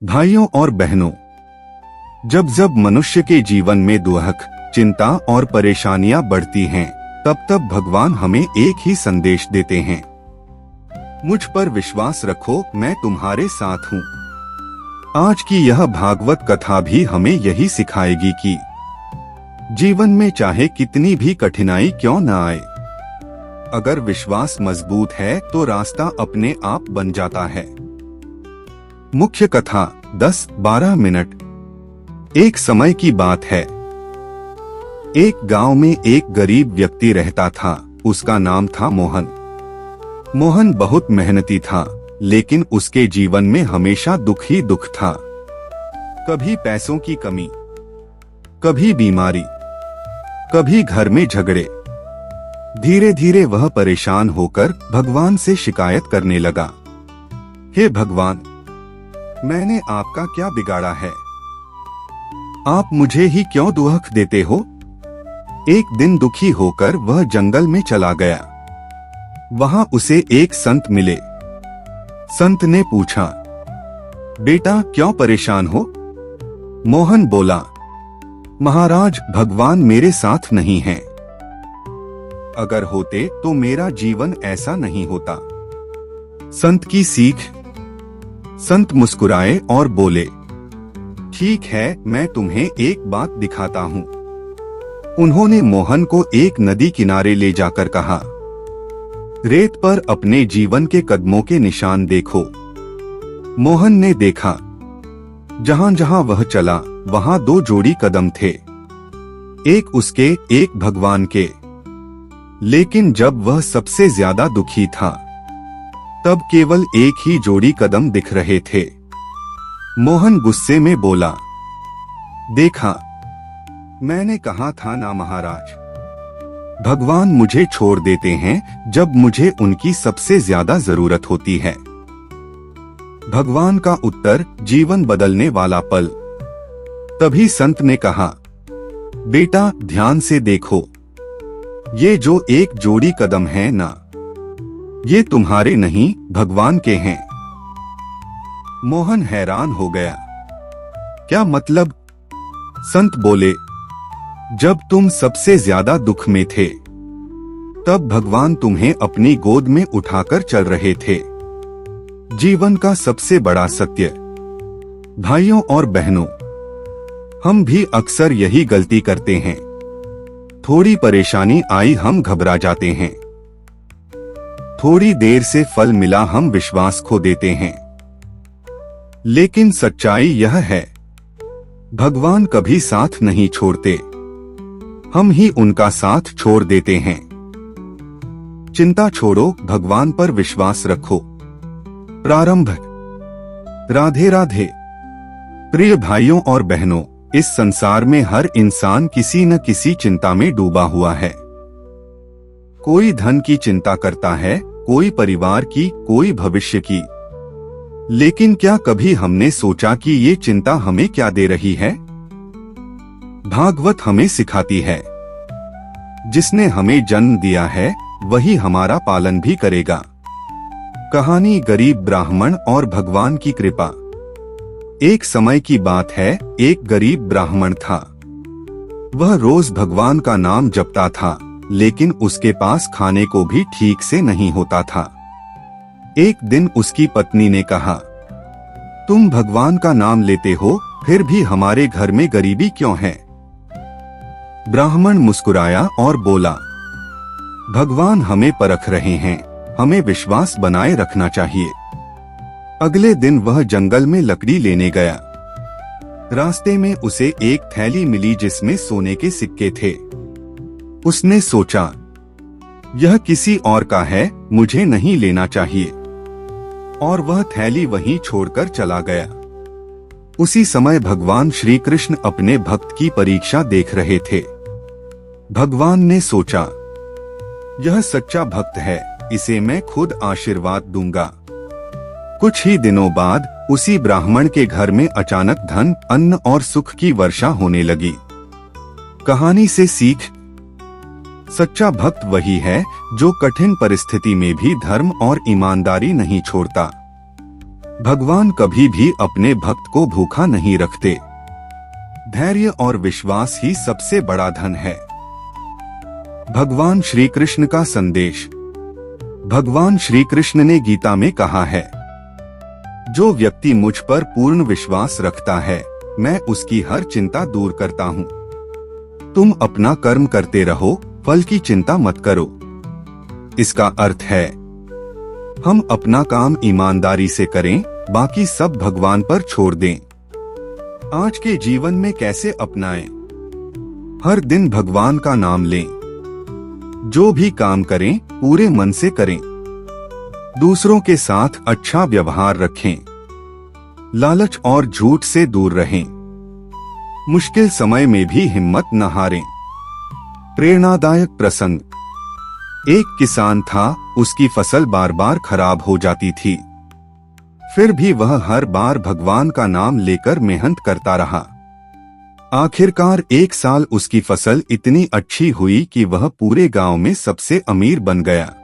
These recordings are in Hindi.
भाइयों और बहनों, जब जब मनुष्य के जीवन में दुख, चिंता और परेशानियां बढ़ती हैं, तब तब भगवान हमें एक ही संदेश देते हैं। मुझ पर विश्वास रखो, मैं तुम्हारे साथ हूँ। आज की यह भागवत कथा भी हमें यही सिखाएगी कि जीवन में चाहे कितनी भी कठिनाई क्यों न आए, अगर विश्वास मजबूत है तो रास्ता अपने आप बन जाता है। मुख्य कथा 10-12 मिनट। एक समय की बात है। एक गांव में एक गरीब व्यक्ति रहता था। उसका नाम था मोहन। मोहन बहुत मेहनती था, लेकिन उसके जीवन में हमेशा दुख ही दुख था। कभी पैसों की कमी, कभी बीमारी, कभी घर में झगड़े। धीरे धीरे वह परेशान होकर भगवान से शिकायत करने लगा। हे भगवान, मैंने आपका क्या बिगाड़ा है? आप मुझे ही क्यों दुख देते हो? एक दिन दुखी होकर वह जंगल में चला गया। वहां उसे एक संत मिले। संत ने पूछा, बेटा क्यों परेशान हो? मोहन बोला, महाराज, भगवान मेरे साथ नहीं हैं। अगर होते तो मेरा जीवन ऐसा नहीं होता। संत की सीख। संत मुस्कुराए और बोले, ठीक है, मैं तुम्हें एक बात दिखाता हूँ। उन्होंने मोहन को एक नदी किनारे ले जाकर कहा, रेत पर अपने जीवन के कदमों के निशान देखो। मोहन ने देखा, जहां जहां वह चला वहां 2 जोड़ी कदम थे, एक उसके, एक भगवान के। लेकिन जब वह सबसे ज्यादा दुखी था, तब केवल एक ही जोड़ी कदम दिख रहे थे। मोहन गुस्से में बोला, देखा, मैंने कहा था ना महाराज, भगवान मुझे छोड़ देते हैं जब मुझे उनकी सबसे ज्यादा जरूरत होती है। भगवान का उत्तर, जीवन बदलने वाला पल। तभी संत ने कहा, बेटा ध्यान से देखो, ये जो एक जोड़ी कदम है ना, ये तुम्हारे नहीं, भगवान के हैं। मोहन हैरान हो गया। क्या मतलब? संत बोले, जब तुम सबसे ज्यादा दुख में थे, तब भगवान तुम्हें अपनी गोद में उठाकर चल रहे थे। जीवन का सबसे बड़ा सत्य। भाइयों और बहनों, हम भी अक्सर यही गलती करते हैं। थोड़ी परेशानी आई, हम घबरा जाते हैं। थोड़ी देर से फल मिला, हम विश्वास खो देते हैं। लेकिन सच्चाई यह है, भगवान कभी साथ नहीं छोड़ते, हम ही उनका साथ छोड़ देते हैं। चिंता छोड़ो, भगवान पर विश्वास रखो। प्रारंभ। राधे राधे। प्रिय भाइयों और बहनों, इस संसार में हर इंसान किसी न किसी चिंता में डूबा हुआ है। कोई धन की चिंता करता है, कोई परिवार की, कोई भविष्य की। लेकिन क्या कभी हमने सोचा कि ये चिंता हमें क्या दे रही है? भागवत हमें सिखाती है, जिसने हमें जन्म दिया है वही हमारा पालन भी करेगा। कहानी गरीब ब्राह्मण और भगवान की कृपा। एक समय की बात है, एक गरीब ब्राह्मण था। वह रोज भगवान का नाम जपता था, लेकिन उसके पास खाने को भी ठीक से नहीं होता था। एक दिन उसकी पत्नी ने कहा, तुम भगवान का नाम लेते हो, फिर भी हमारे घर में गरीबी क्यों है? ब्राह्मण मुस्कुराया और बोला, भगवान हमें परख रहे हैं, हमें विश्वास बनाए रखना चाहिए। अगले दिन वह जंगल में लकड़ी लेने गया। रास्ते में उसे एक थैली मिली जिसमें सोने के सिक्के थे। उसने सोचा, यह किसी और का है, मुझे नहीं लेना चाहिए। और वह थैली वहीं छोड़कर चला गया। उसी समय भगवान श्री कृष्ण अपने भक्त की परीक्षा देख रहे थे। भगवान ने सोचा, यह सच्चा भक्त है, इसे मैं खुद आशीर्वाद दूंगा। कुछ ही दिनों बाद उसी ब्राह्मण के घर में अचानक धन, अन्न और सुख की वर्षा होने लगी। कहानी से सीख। सच्चा भक्त वही है जो कठिन परिस्थिति में भी धर्म और ईमानदारी नहीं छोड़ता। भगवान कभी भी अपने भक्त को भूखा नहीं रखते। धैर्य और विश्वास ही सबसे बड़ा धन है। भगवान श्री कृष्ण का संदेश। भगवान श्री कृष्ण ने गीता में कहा है, जो व्यक्ति मुझ पर पूर्ण विश्वास रखता है, मैं उसकी हर चिंता दूर करता हूँ। तुम अपना कर्म करते रहो, फल की चिंता मत करो। इसका अर्थ है, हम अपना काम ईमानदारी से करें, बाकी सब भगवान पर छोड़ दें। आज के जीवन में कैसे अपनाएं? हर दिन भगवान का नाम लें। जो भी काम करें पूरे मन से करें। दूसरों के साथ अच्छा व्यवहार रखें। लालच और झूठ से दूर रहें। मुश्किल समय में भी हिम्मत न हारें। प्रेरणादायक प्रसंग। एक किसान था, उसकी फसल बार बार खराब हो जाती थी। फिर भी वह हर बार भगवान का नाम लेकर मेहनत करता रहा। आखिरकार एक साल उसकी फसल इतनी अच्छी हुई कि वह पूरे गांव में सबसे अमीर बन गया।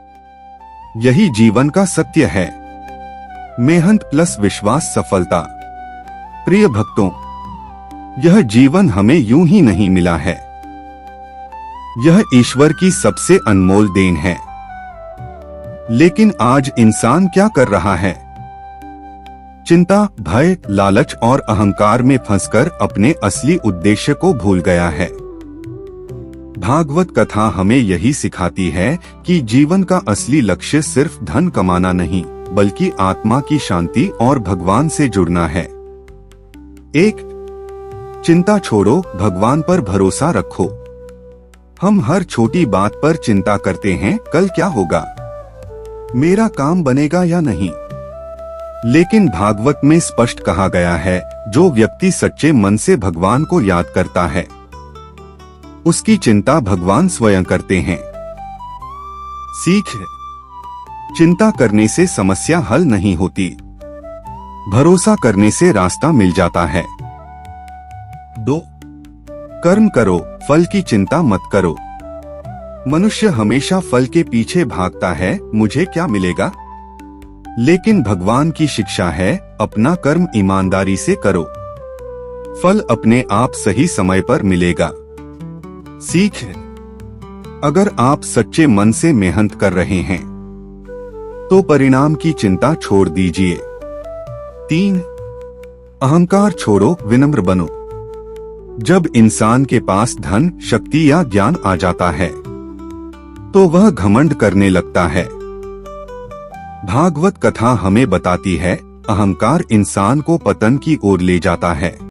यही जीवन का सत्य है। मेहनत प्लस विश्वास सफलता। प्रिय भक्तों, यह जीवन हमें यूं ही नहीं मिला है। यह ईश्वर की सबसे अनमोल देन है। लेकिन आज इंसान क्या कर रहा है? चिंता, भय, लालच और अहंकार में फंसकर अपने असली उद्देश्य को भूल गया है। भागवत कथा हमें यही सिखाती है कि जीवन का असली लक्ष्य सिर्फ धन कमाना नहीं, बल्कि आत्मा की शांति और भगवान से जुड़ना है। एक, चिंता छोड़ो, भगवान पर भरोसा रखो। हम हर छोटी बात पर चिंता करते हैं, कल क्या होगा, मेरा काम बनेगा या नहीं। लेकिन भागवत में स्पष्ट कहा गया है, जो व्यक्ति सच्चे मन से भगवान को याद करता है, उसकी चिंता भगवान स्वयं करते हैं। सीख। चिंता करने से समस्या हल नहीं होती, भरोसा करने से रास्ता मिल जाता है। 2, कर्म करो, फल की चिंता मत करो। मनुष्य हमेशा फल के पीछे भागता है, मुझे क्या मिलेगा। लेकिन भगवान की शिक्षा है, अपना कर्म ईमानदारी से करो, फल अपने आप सही समय पर मिलेगा। सीख। अगर आप सच्चे मन से मेहनत कर रहे हैं, तो परिणाम की चिंता छोड़ दीजिए। 3, अहंकार छोड़ो, विनम्र बनो। जब इंसान के पास धन, शक्ति या ज्ञान आ जाता है, तो वह घमंड करने लगता है। भागवत कथा हमें बताती है, अहंकार इंसान को पतन की ओर ले जाता है।